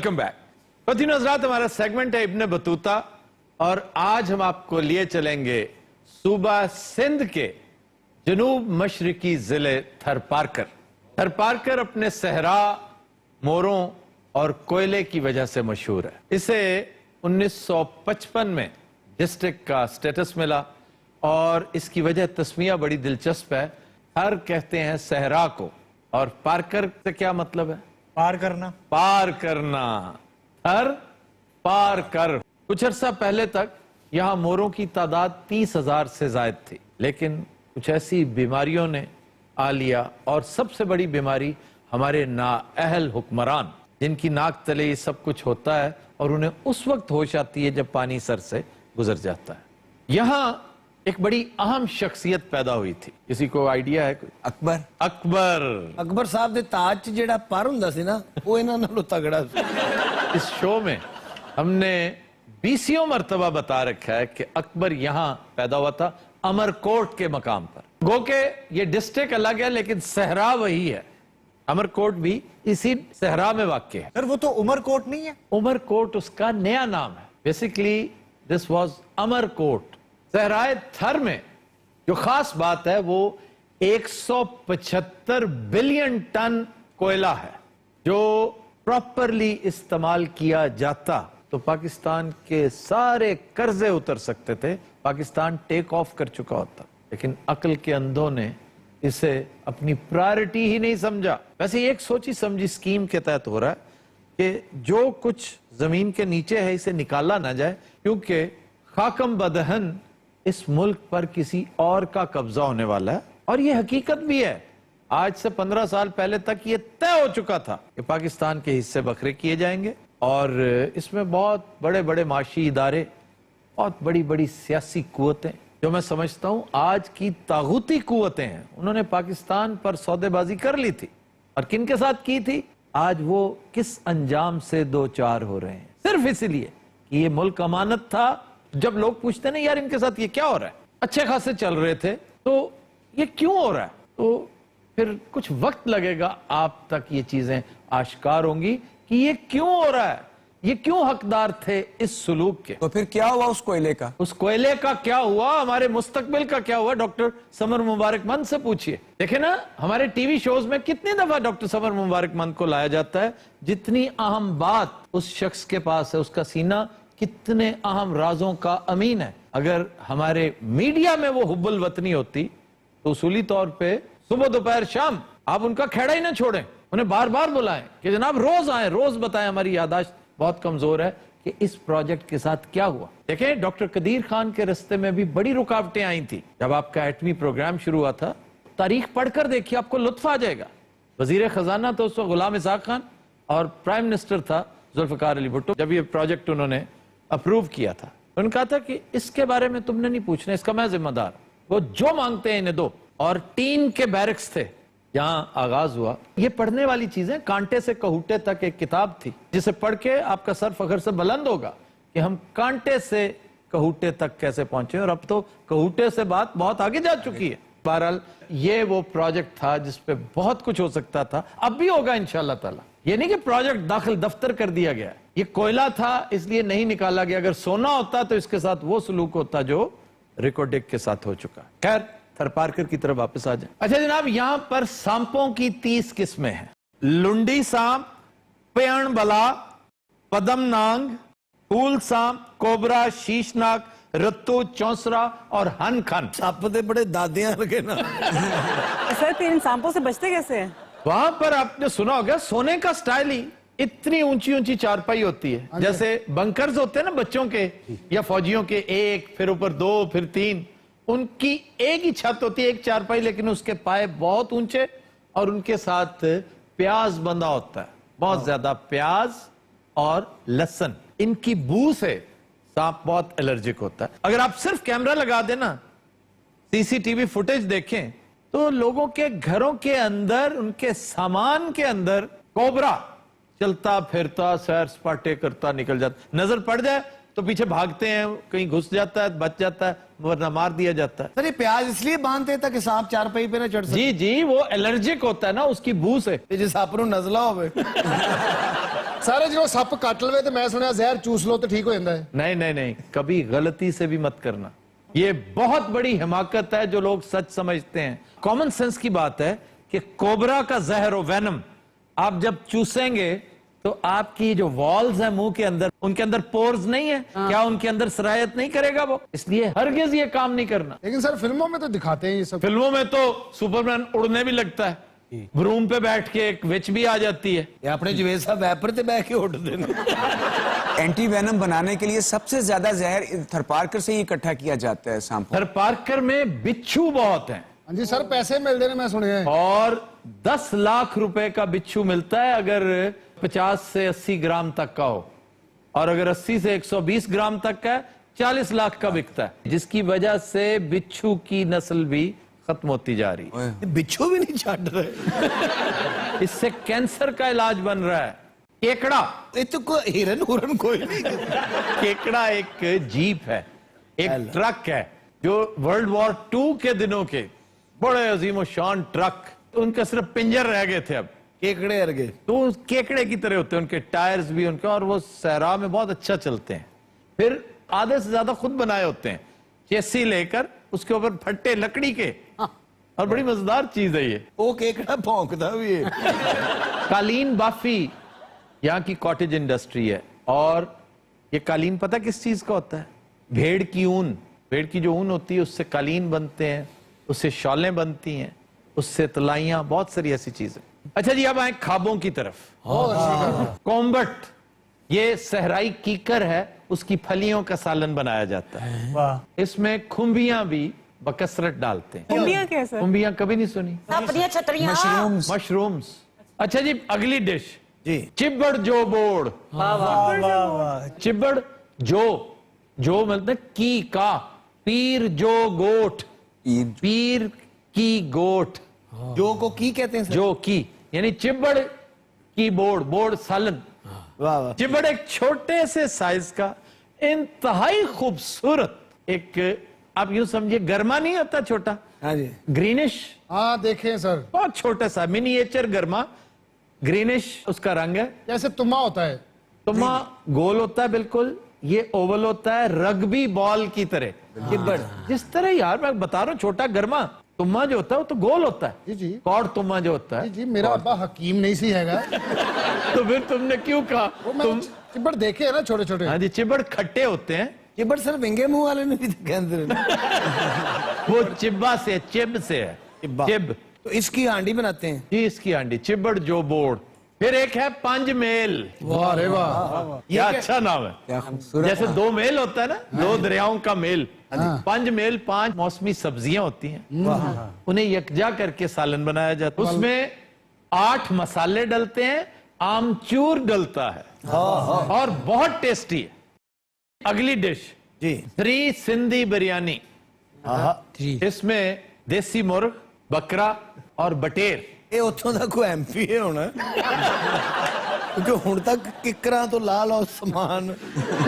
Welcome back. बच्चों हज़रात, हमारा segment है इब्न बतूता और आज हम आपको लिए चलेंगे सूबा सिंध के जनूब मशरकी जिले थरपारकर। थरपारकर अपने सहरा, मोरों और कोयले की वजह से मशहूर है। इसे 1955 में डिस्ट्रिक्ट का स्टेटस मिला और इसकी वजह तस्मिया बड़ी दिलचस्प है। हर कहते हैं सहरा को और पारकर से क्या मतलब है? पार करना। पार करना। हर पार कर। कुछ अर्सा पहले तक यहां मोरों की तादाद 30,000 से ज्यादा थी, लेकिन कुछ ऐसी बीमारियों ने आ लिया और सबसे बड़ी बीमारी हमारे नाअहल हुक्मरान, जिनकी नाक तले ये सब कुछ होता है और उन्हें उस वक्त होश आती है जब पानी सर से गुजर जाता है। यहां एक बड़ी अहम शख्सियत पैदा हुई थी। किसी को आइडिया है? कोई? अकबर। अकबर साहब दे ताज च जेड़ा पर हुंदा सी ना, वो इन्हां नालों तगड़ा सी। इस शो में हमने 20 मरतबा बता रखा है कि अकबर यहां पैदा हुआ था, अमरकोट के मकाम पर। गो के ये डिस्ट्रिक्ट अलग है लेकिन सहरा वही है। अमरकोट भी इसी सहरा में वाक़ है। सर वो तो उमरकोट नहीं है? उमरकोट उसका नया नाम है। Basically this was Amarkot. सहराए थर में जो खास बात है वो 175 बिलियन टन कोयला है, जो प्रॉपरली इस्तेमाल किया जाता तो पाकिस्तान के सारे कर्जे उतर सकते थे, पाकिस्तान टेक ऑफ कर चुका होता। लेकिन अक्ल के अंधों ने इसे अपनी प्रायोरिटी ही नहीं समझा। वैसे एक सोची समझी स्कीम के तहत हो रहा है कि जो कुछ जमीन के नीचे है इसे निकाला ना जाए, क्योंकि खाकम बदहन इस मुल्क पर किसी और का कब्जा होने वाला है। और ये हकीकत भी है। आज से 15 साल पहले तक ये तय हो चुका था कि पाकिस्तान के हिस्से बखरे किए जाएंगे और इसमें बहुत बड़े बड़े माशी इदारे, बहुत बड़ी बड़ी सियासी कुव्वतें, जो मैं समझता हूं आज की तागूती कुव्वतें हैं, उन्होंने पाकिस्तान पर सौदेबाजी कर ली थी। और किन के साथ की थी? आज वो किस अंजाम से दो चार हो रहे हैं? सिर्फ इसलिए कि ये मुल्क अमानत था। जब लोग पूछते ना यार इनके साथ ये क्या हो रहा है, अच्छे खासे चल रहे थे तो ये क्यों हो रहा है, तो फिर कुछ वक्त लगेगा आप तक ये चीजें आश्कार होंगी कि ये क्यों हो रहा है, ये क्यों हकदार थे इस सुलूक के। तो फिर क्या हुआ उस कोयले का? उस कोयले का क्या हुआ, हमारे मुस्तकबिल का क्या हुआ, डॉक्टर समर मुबारकमंद से पूछिए। देखे ना हमारे टीवी शोज में कितनी दफा डॉक्टर समर मुबारकमंद को लाया जाता है। जितनी अहम बात उस शख्स के पास है, उसका सीना कितने अहम राजों का अमीन है। अगर हमारे मीडिया में वो हुब्बुल वतनी होती तो उसूली तौर पे सुबह दोपहर शाम आप उनका खेड़ा ही ना छोड़ें, उन्हें बार बार बुलाएं कि जनाब रोज आए, रोज बताएं। हमारी यादाश्त बहुत कमजोर है कि इस प्रोजेक्ट के साथ क्या हुआ। देखें डॉक्टर कदीर खान के रास्ते में भी बड़ी रुकावटें आई थी। जब आपका एटमी प्रोग्राम शुरू हुआ था, तारीख पढ़कर देखिए, आपको लुत्फ आ जाएगा। वजीर खजाना तो उस वक्त गुलाम इसाक खान और प्राइम मिनिस्टर था जुल्फकार अली भुट्टो। जब ये प्रोजेक्ट उन्होंने अप्रूव किया था, उन्होंने कहा था कि इसके बारे में तुमने नहीं पूछना, इसका मैं जिम्मेदार, वो जो मांगते हैं इन्हें दो। और टीन के बैरक्स थे यहां आगाज हुआ। ये पढ़ने वाली चीजें, कांटे से कहूटे तक एक किताब थी जिसे पढ़ के आपका सर फखर से बुलंद होगा कि हम कांटे से कहूटे तक कैसे पहुंचे, और अब तो कहूटे से बात बहुत आगे जा चुकी है। बहरहाल ये वो प्रोजेक्ट था जिसपे बहुत कुछ हो सकता था, अब भी होगा इंशाअल्लाह ताला। ये नहीं कि प्रोजेक्ट दाखिल दफ्तर कर दिया गया, ये कोयला था इसलिए नहीं निकाला गया। अगर सोना होता तो इसके साथ वो सलूक होता जो रिकोडिक के साथ हो चुका। खैर थरपारकर की तरफ वापस आ जाए। अच्छा जनाब, यहां पर सांपों की 30 किस्में हैं। लुंडी सांप, पेण बला, पदमनांग, फूल सांप, कोबरा, शीशनाग, रत्तू, चौंसरा और हनखन। सप दे बड़े दादियां लगे ना। सर फिर इन सांपों से बचते कैसे हैं? वहां पर आपने सुना होगा सोने का स्टाइल ही इतनी ऊंची ऊंची चारपाई होती है, जैसे बंकर्स होते हैं ना बच्चों के या फौजियों के, एक फिर ऊपर 2 फिर 3, उनकी एक ही छत होती है, एक चारपाई, लेकिन उसके पाए बहुत ऊंचे और उनके साथ प्याज बंधा होता है, बहुत ज्यादा प्याज और लहसुन। इनकी बू से सांप बहुत एलर्जिक होता है। अगर आप सिर्फ कैमरा लगा देना, सीसीटीवी फुटेज देखें तो लोगों के घरों के अंदर, उनके सामान के अंदर कोबरा चलता फिरता सैर सपाटे करता निकल जाता। नजर पड़ जाए तो पीछे भागते हैं, कहीं घुस जाता है, बच जाता है, वरना मार दिया जाता है। सर ये प्याज इसलिए बांधते था कि सांप चारपाई पे ना चढ़ सके? जी जी, वो एलर्जिक होता है ना उसकी बू से। जिस आप नजला हो ਸਾਰੇ ਜਦੋਂ ਸੱਪ ਕੱਟ ਲਵੇ ਤੇ ਮੈਂ ਸੁਣਿਆ ਜ਼ਹਿਰ ਚੂਸ ਲਓ ਤੇ ਠੀਕ ਹੋ ਜਾਂਦਾ ਹੈ। नहीं नहीं नहीं, कभी गलती से भी मत करना। ये बहुत बड़ी हिमाकत है जो लोग सच समझते हैं। कॉमन सेंस की बात है कि कोबरा का जहर और वेनम आप जब चूसेंगे तो आपकी जो वॉल्स हैं मुंह के अंदर, उनके अंदर पोर्स नहीं है, क्या उनके अंदर सरायत नहीं करेगा वो? इसलिए हरगिज ये काम नहीं करना। लेकिन सर फिल्मों में तो दिखाते हैं ये सब। फिल्मों में तो सुपरमैन उड़ने भी लगता है, रूम पे बैठ के एक विच भी आ जाती है। ਇਹ ਆਪਣੇ ਜਵੇਦ ਸਾਹਿਬ ਵੈਪਰ ਤੇ ਬਹਿ ਕੇ ਉੱਡਦੇ ਨੇ। एंटी वेनम बनाने के लिए सबसे ज्यादा जहर थरपारकर से ही इकट्ठा किया जाता है सांपों। थर पार्कर में बिच्छू बहुत हैं हाँ जी सर, पैसे मिलते हैं मैं सुने हैं। और 10 लाख रुपए का बिच्छू मिलता है अगर 50 से 80 ग्राम तक का हो, और अगर 80 से 120 ग्राम तक का है 40 लाख का बिकता है, जिसकी वजह से बिच्छू की नस्ल भी खत्म होती जा रही है। ਇਹ ਬਿੱਛੂ ਵੀ ਨਹੀਂ ਛੱਡ ਰਹੇ। इससे कैंसर का इलाज बन रहा है। केकड़ा, ਇਹ ਤਾਂ ਕੋਈ ਹਿਰਨ ਹੁਰਨ ਕੋਈ ਨਹੀਂ। केकड़ा एक जीप है, एक ट्रक है जो वर्ल्ड वॉर 2 के दिनों के बड़े अजीम शान ट्रक, उनके सिर्फ पिंजर रह गए थे अब, ਕੇਕੜੇ ਵਰਗੇ। तो उस केकड़े की तरह होते हैं, उनके टायर्स भी उनके, और वो सहरा में बहुत अच्छा चलते हैं। फिर आधे से ज्यादा खुद बनाए होते हैं, चेसी लेकर उसके ऊपर फट्टे लकड़ी के, और बड़ी मजेदार चीज है ये। ਉਹ ਕੇਕੜਾ ਭੌਂਕਦਾ ਵੀ ਹੈ। कालीन बाफी यहाँ की कॉटेज इंडस्ट्री है, और ये कालीन पता किस चीज का होता है? भेड़ की ऊन, भेड़ की जो ऊन होती है उससे कालीन बनते हैं, उससे शॉलें बनती हैं, उससे तलाइयां, बहुत सारी ऐसी चीजें। अच्छा जी, अब आए खाबों की तरफ। कोम्बट, ये सहराई कीकर है, उसकी फलियों का सालन बनाया जाता है। इसमें खुम्बियां भी बकसरत डालते हैं। कुंबियाँ क्या है सर? खुम्बियां कभी नहीं सुनी? अपनी छतरियां। मशरूम्स। अच्छा जी, अगली डिश जी। चिब्बड़ जो बोड़। चिब्बड़ जो मतलब की का, पीर जो गोठ, पीर की गोठ, ਜੋ ਕੋ ਕੀ कहते हैं सर? जो की यानी चिब्बड़ की बोड़ सालन। वाह वाह। चिब्बड़ एक छोटे से साइज का इंतहाई खूबसूरत, एक आप यूं समझिए गरमा नहीं होता छोटा, हाँ जी। ग्रीनिश, हाँ देखे हैं सर, बहुत छोटा सा मिनिएचर गरमा, ग्रीनिश उसका रंग है। जैसे तुम्मा होता है। तुम्मा गोल होता है बिल्कुल, ये ओवल होता है रग्बी बॉल की तरह। चिब्बड़। जिस तरह यार मैं बता रहा हूँ, छोटा गरमा, तुम्मा जो होता है वो तो गोल होता है। जी जी। कॉड तुम्मा जो होता है। जी जी, मेरा अब्बा हकीम नहीं सी हैगा। तो फिर तुमने क्यों कहा? वो मैं चिब्बड़ देखे है ना छोटे छोटे। हाँ जी, चिब्बड़ खट्टे होते हैं। चिब्बड़ सर विंगे मुंह वाले ने भी तो कहते हैं। वो चिब्बा से, चिब से है, चिब्बा। चिब। तो इसकी हांडी बनाते हैं। जी, इसकी आंडी चिब्बड़ जो बोर्ड। फिर एक है पंज मेल। वाह रे वाह। क्या अच्छा नाम है। क्या खूबसूरत। जैसे दो मेल होता है ना, दो दरियाओं का मेल। पंज मेल 5 मौसमी सब्जियां होती हैं, उन्हें यकजा करके सालन बनाया जाता है। उसमें 8 मसाले डलते हैं, आमचूर डलता है, और बहुत टेस्टी है। अगली डिश जी। 3 सिंधी बिरयानी। इसमें देसी मुर्ग, बकरा और बटेर। ਇਹ ਉੱਥੋਂ ਦਾ ਕੋਈ ਐਮਪੀ ਹੈ ਹੁਣ, ਕਿਉਂਕਿ ਹੁਣ ਤੱਕ ਕਿਕਰਾਂ ਤੋਂ ਲਾ ਲਓ ਸਮਾਨ,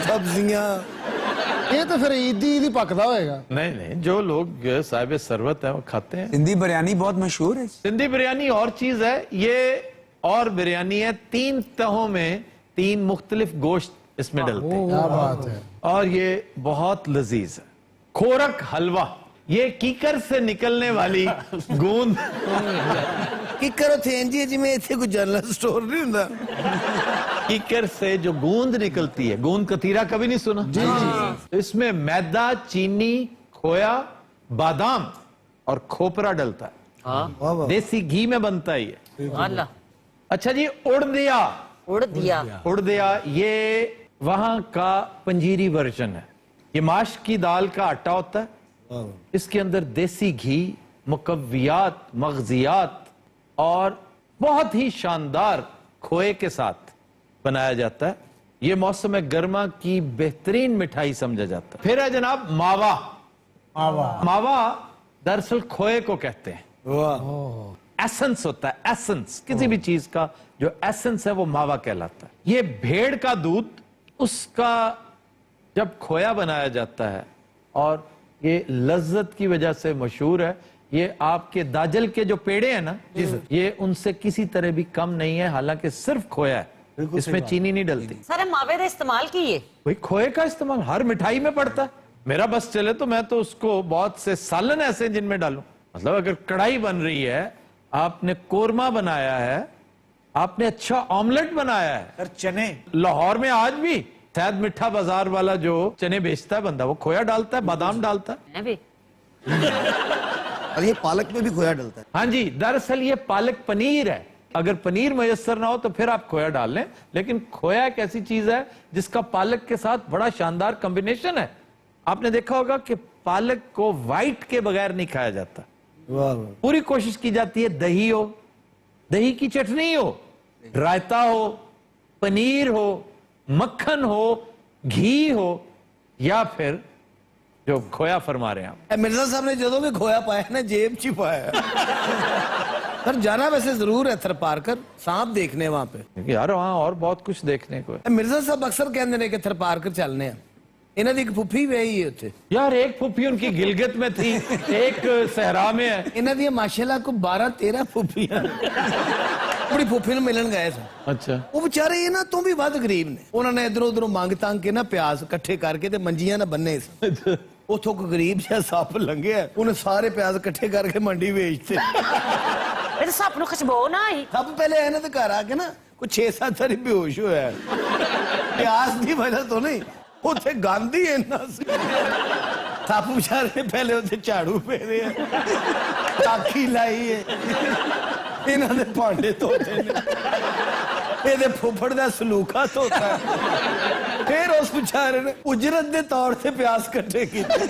ਸਬਜ਼ੀਆਂ। ये तो फिर ईदी पकदा होएगा। नहीं नहीं, जो लोग साहिब सरवत है वो खाते हैं। सिंधी बिरयानी बहुत मशहूर है। सिंधी बिरयानी और चीज है, ये और बिरयानी है, 3 तहों में 3 मुख्तलिफ गोश्त इसमें डलते हैं, क्या बात है। और ये बहुत लजीज है। खोरक हलवा, ये कीकर से निकलने वाली गूंद। ਕਿਕਰ ਉੱਥੇ ਇੰਜੀ ਜਿਵੇਂ ਇੱਥੇ ਕੋਈ ਜਨਰਲ ਸਟੋਰ ਨਹੀਂ ਹੁੰਦਾ। कीकर से जो गूंद निकलती है, गूंद कतीरा कभी नहीं सुना? जी जी। इसमें मैदा, चीनी, खोया, बादाम और खोपरा डलता है। देसी घी में बनता है ये। अल्लाह, अच्छा जी, उड़दिया। उड़ दिया। उड़दिया ये वहां का पंजीरी वर्जन है। ये माश की दाल का आटा होता है, इसके अंदर देसी घी, मुकव्वियात, मगजियात और बहुत ही शानदार खोए के साथ बनाया जाता है। ये मौसम गर्मा की बेहतरीन मिठाई समझा जाता है। फिर है जनाब मावा। मावा दरअसल खोए को कहते हैं। वाह। एसेंस होता है, एसेंस किसी भी चीज का जो एसेंस है वो मावा कहलाता है। ये भेड़ का दूध, उसका जब खोया बनाया जाता है, और ये लज्जत की वजह से मशहूर है। ये आपके दाजल के जो पेड़े हैं ना, ये उनसे किसी तरह भी कम नहीं है, हालांकि सिर्फ खोया है। इसमें चीनी नहीं डलती। सर मावे का इस्तेमाल कीजिए। भाई खोए का इस्तेमाल हर मिठाई में पड़ता है। मेरा बस चले तो मैं तो उसको बहुत से सालन ऐसे जिनमें डालूं। मतलब अगर कढ़ाई बन रही है, आपने कोरमा बनाया है, आपने अच्छा ऑमलेट बनाया है। सर चने लाहौर में आज भी शायद मिठा बाजार वाला जो चने बेचता है बंदा, वो खोया डालता है, बादाम डालता है। हैं भी। और ये पालक में भी खोया डलता है। हाँ जी, दरअसल ये पालक पनीर है। अगर पनीर मयसर ना हो तो फिर आप खोया डाल लें, लेकिन खोया एक ऐसी चीज है जिसका पालक के साथ बड़ा शानदार कॉम्बिनेशन है। आपने देखा होगा कि पालक को व्हाइट के बगैर नहीं खाया जाता। वाह वाह। पूरी कोशिश की जाती है दही हो, दही की चटनी हो, रायता हो, पनीर हो, मक्खन हो, घी हो, या फिर जो खोया फरमा रहे हैं आप। ਇਹ ਮਿਰਜ਼ਾ ਸਾਹਿਬ ਨੇ ਜਦੋਂ ਵੀ ਖੋਇਆ ਪਾਇਆ ਨਾ जेब ਚ ਹੀ ਪਾਇਆ। पर जाना वैसे जरूर है थरपारकर, सांप देखने वहां पे। यार वहां और बहुत कुछ देखने को है। ਇਹ ਮਿਰਜ਼ਾ ਸਾਹਿਬ ਅਕਸਰ ਕਹਿੰਦੇ ਨੇ ਕਿ ਥਰਪਾਰकर ਚੱਲਨੇ ਆ। ਇਹਨਾਂ ਦੀ ਇੱਕ ਫੁੱਫੀ ਵਿਆਹੀ ਹੈ ਉੱਥੇ। यार एक फूफी उनकी गिलगित में थी, एक सहरा में है। ਇਹਨਾਂ ਦੀਆਂ ਮਾਸ਼ਾਅੱਲਾ ਕੋ 12-13 ਫੁੱਫੀਆਂ। ਆਪਣੀ ਫੁੱਫੀ ਨੂੰ ਮਿਲਣ ਗਏ ਸਨ। अच्छा, ਉਹ ਵਿਚਾਰੇ ਇਹਨਾਂ ਤੋਂ ਵੀ ਵੱਧ ਗਰੀਬ ਨੇ। ਉਹਨਾਂ ਨੇ ਇਧਰੋਂ ਉਧਰੋਂ ਮੰਗ ਤੰਗ ਕੇ ਨਾ ਪਿਆਜ਼ ਇਕੱਠੇ ਕਰਕੇ ਤੇ ਮੰਜੀਆਂ ਨਾਲ ਬੰਨੇ ਸਨ। ਉਥੋਂ ਕੋ ਗਰੀਬ ਜਿਹਾ ਸੱਪ ਲੰਘਿਆ, ਉਹਨੇ ਸਾਰੇ ਪਿਆਜ਼ ਇਕੱਠੇ ਕਰਕੇ ਮੰਡੀ ਵੇਚਤੇ। ਇਹ ਸੱਪ ਨੂੰ ਖੁਸ਼ਬੂ ਨਾ ਆਈ। ਸਭ ਪਹਿਲੇ ਇਹਨਾਂ ਦੇ ਘਰ ਆ ਕੇ ਨਾ ਕੋਈ 6-7 ਵਾਰੀ ਬੇਹੋਸ਼ ਹੋਇਆ। ਪਿਆਜ਼ ਦੀ ਵਜ੍ਹਾ ਤੋਂ ਨਹੀਂ, ਉੱਥੇ ਗੰਦ ਹੀ ਇੰਨਾ ਸੀ। ਸੱਪ ਵਿਚਾਰੇ ਨੇ ਪਹਿਲੇ ਉੱਥੇ ਝਾੜੂ ਫੇਰੇ ਆ, ਟਾਕੀ ਲਾਈ ਹੈ, ਇਹਨਾਂ ਦੇ ਭਾਂਡੇ ਧੋਤੇ ਨੇ, ਇਹਦੇ ਫੁੱਫੜ ਦਾ ਸਲੂਕਾ ਧੋਤਾ। ਫਿਰ ਉਸ ਵਿਚਾਰੇ ਨੇ ਉਜਰਤ ਦੇ ਤੌਰ ਤੇ ਪਿਆਜ਼ ਇਕੱਠੇ ਕੀਤੇ।